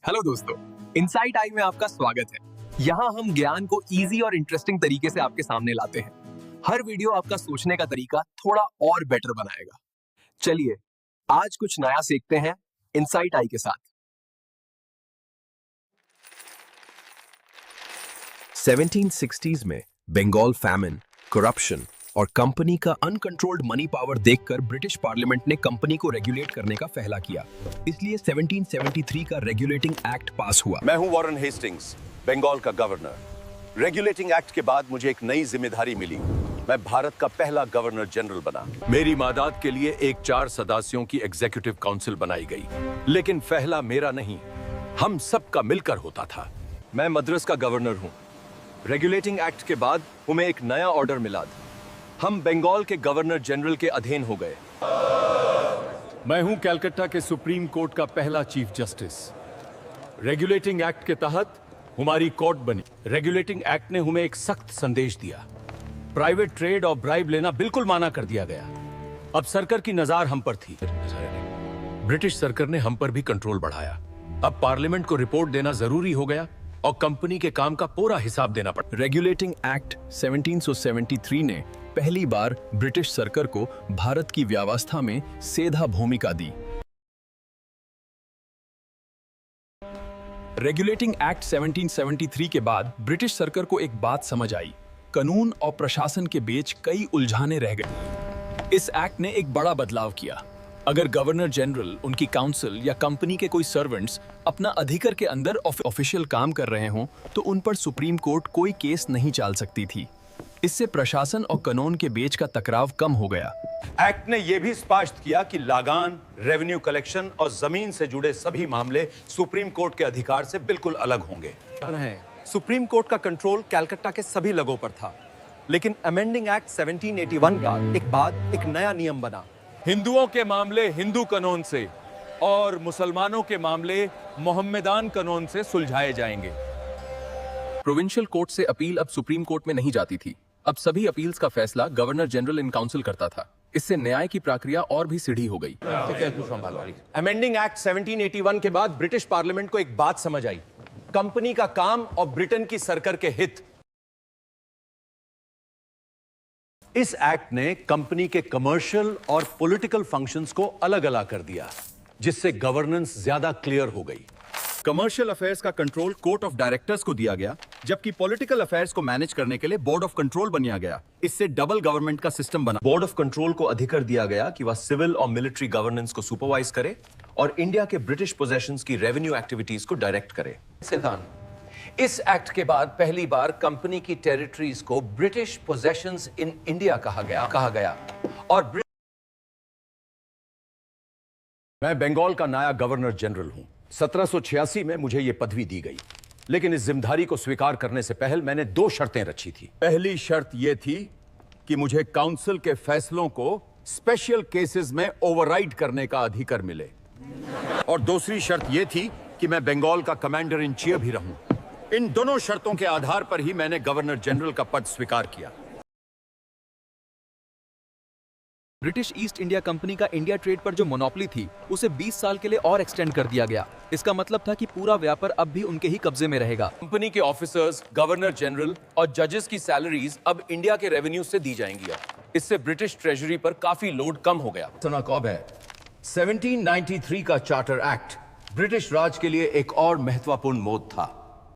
Hello दोस्तों, insight आई में आपका स्वागत है। यहाँ हम ज्ञान को इजी और इंटरेस्टिंग तरीके से आपके सामने लाते हैं। हर वीडियो आपका सोचने का तरीका थोड़ा और बेटर बनाएगा। चलिए आज कुछ नया सीखते हैं इनसाइट आई के साथ। 1760s में बंगाल फैमिन, करप्शन और कंपनी का अनकंट्रोल्ड मनी पावर देखकर ब्रिटिश पार्लियामेंट ने कंपनी को रेगुलेट करने का फैसला किया। इसलिए 1773 का रेगुलेटिंग एक्ट पास हुआ। मैं हूं वॉरेन हेस्टिंग्स, बंगाल का गवर्नर। रेगुलेटिंग एक्ट के बाद मुझे एक नई जिम्मेदारी मिली। मैं भारत का पहला गवर्नर जनरल बना। मेरी मदद के लिए एक 4 सदस्यों की एग्जीक्यूटिव काउंसिल बनाई गई, लेकिन फैसला मेरा नहीं, हम सबका मिलकर होता था। मैं मद्रास का गवर्नर हूं। रेगुलेटिंग एक्ट के बाद हमें एक नया ऑर्डर मिला। हम बंगाल के गवर्नर जनरल के अधीन हो गए। मैं हूं कलकत्ता के सुप्रीम कोर्ट का पहला चीफ जस्टिस। रेगुलेटिंग एक्ट के तहत हमारी कोर्ट बनी। रेगुलेटिंग एक्ट ने हमें एक सख्त संदेश दिया। प्राइवेट ट्रेड और ब्राइब लेना बिल्कुल माना कर दिया गया। अब सरकार की नजर हम पर थी। ब्रिटिश सरकार ने हम पर भी कंट्रोल बढ़ाया। अब पार्लियामेंट को रिपोर्ट देना जरूरी हो गया और कंपनी के काम का पूरा हिसाब देना पड़ा। रेगुलेटिंग एक्ट 1773 ने पहली बार ब्रिटिश सरकार को भारत की व्यवस्था में सीधा भूमिका दी। रेगुलेटिंग एक्ट 1773 के बाद ब्रिटिश सरकार को एक बात समझ आई, कानून और प्रशासन के बीच कई उलझाने रह गई। इस एक्ट ने एक बड़ा बदलाव किया। अगर गवर्नर जनरल, उनकी काउंसिल या कंपनी के कोई सर्वेंट्स अपना अधिकार के अंदर ऑफिशियल काम कर रहे हों, तो उन पर सुप्रीम कोर्ट कोई केस नहीं चल सकती थी। इससे प्रशासन और कानून के बीच का टकराव कम हो गया। एक्ट ने यह भी स्पष्ट किया कि लगान, रेवेन्यू कलेक्शन और जमीन से जुड़े सभी मामले सुप्रीम कोर्ट के अधिकार से बिल्कुल अलग होंगे। सुप्रीम कोर्ट का कंट्रोल कलकत्ता के सभी लोगों पर था, लेकिन अमेंडिंग एक्ट 1781 का एक बाद एक नया नियम बना। हिंदुओं के मामले हिंदू कानून से और मुसलमानों के मामले मोहम्मदान कानून से सुलझाए जाएंगे। प्रोविंशियल कोर्ट से अपील अब सुप्रीम कोर्ट में नहीं जाती थी। अब सभी अपील्स का फैसला गवर्नर जनरल इन काउंसिल करता था। इससे न्याय की प्रक्रिया और भी सीधी हो गई। अमेंडिंग एक्ट 1781 के बाद ब्रिटिश पार्लियामेंट को एक बात समझ आई, कंपनी का काम और ब्रिटेन की सरकार के हित। इस एक्ट ने कंपनी के कमर्शियल और पॉलिटिकल फंक्शंस को अलग अलग कर दिया, जिससे गवर्नेंस ज्यादा क्लियर हो गई। कमर्शियल अफेयर्स का कंट्रोल कोर्ट ऑफ डायरेक्टर्स को दिया गया, जबकि पॉलिटिकल अफेयर्स को मैनेज करने के लिए बोर्ड ऑफ कंट्रोल बनाया गया। इससे डबल गवर्नमेंट का सिस्टम बना। बोर्ड ऑफ कंट्रोल को अधिकार दिया गया कि वह सिविल और मिलिट्री गवर्नेंस को सुपरवाइज करे और इंडिया के ब्रिटिश पोजेशंस की रेवेन्यू एक्टिविटीज को डायरेक्ट करे। इस एक्ट के बाद पहली बार कंपनी की टेरिटरीज को ब्रिटिश पोजेशंस इन इंडिया कहा गया और मैं बंगाल का नया गवर्नर जनरल हूं। 1786 में मुझे यह पदवी दी गई, लेकिन इस जिम्मेदारी को स्वीकार करने से पहले मैंने 2 शर्तें रखी थी। पहली शर्त यह थी कि मुझे काउंसिल के फैसलों को स्पेशल केसेस में ओवरराइड करने का अधिकार मिले, और दूसरी शर्त यह थी कि मैं बंगाल का कमांडर इन चीफ भी रहूं। इन दोनों शर्तों के आधार पर ही मैंने गवर्नर जनरल का पद स्वीकार किया। ब्रिटिश ईस्ट इंडिया कंपनी का इंडिया ट्रेड पर जो मोनोपोली थी, उसे 20 साल के लिए और एक्सटेंड कर दिया गया। इसका मतलब था कि पूरा व्यापार अब भी उनके ही कब्जे में रहेगा। कंपनी के ऑफिसर्स, गवर्नर जनरल और जजेस की सैलरीज अब इंडिया के रेवेन्यू से दी जाएंगी। इससे ब्रिटिश ट्रेजरी पर काफी लोड कम हो गया। कब है 1793 का चार्टर एक्ट ब्रिटिश राज के लिए एक और महत्वपूर्ण मोड़ था।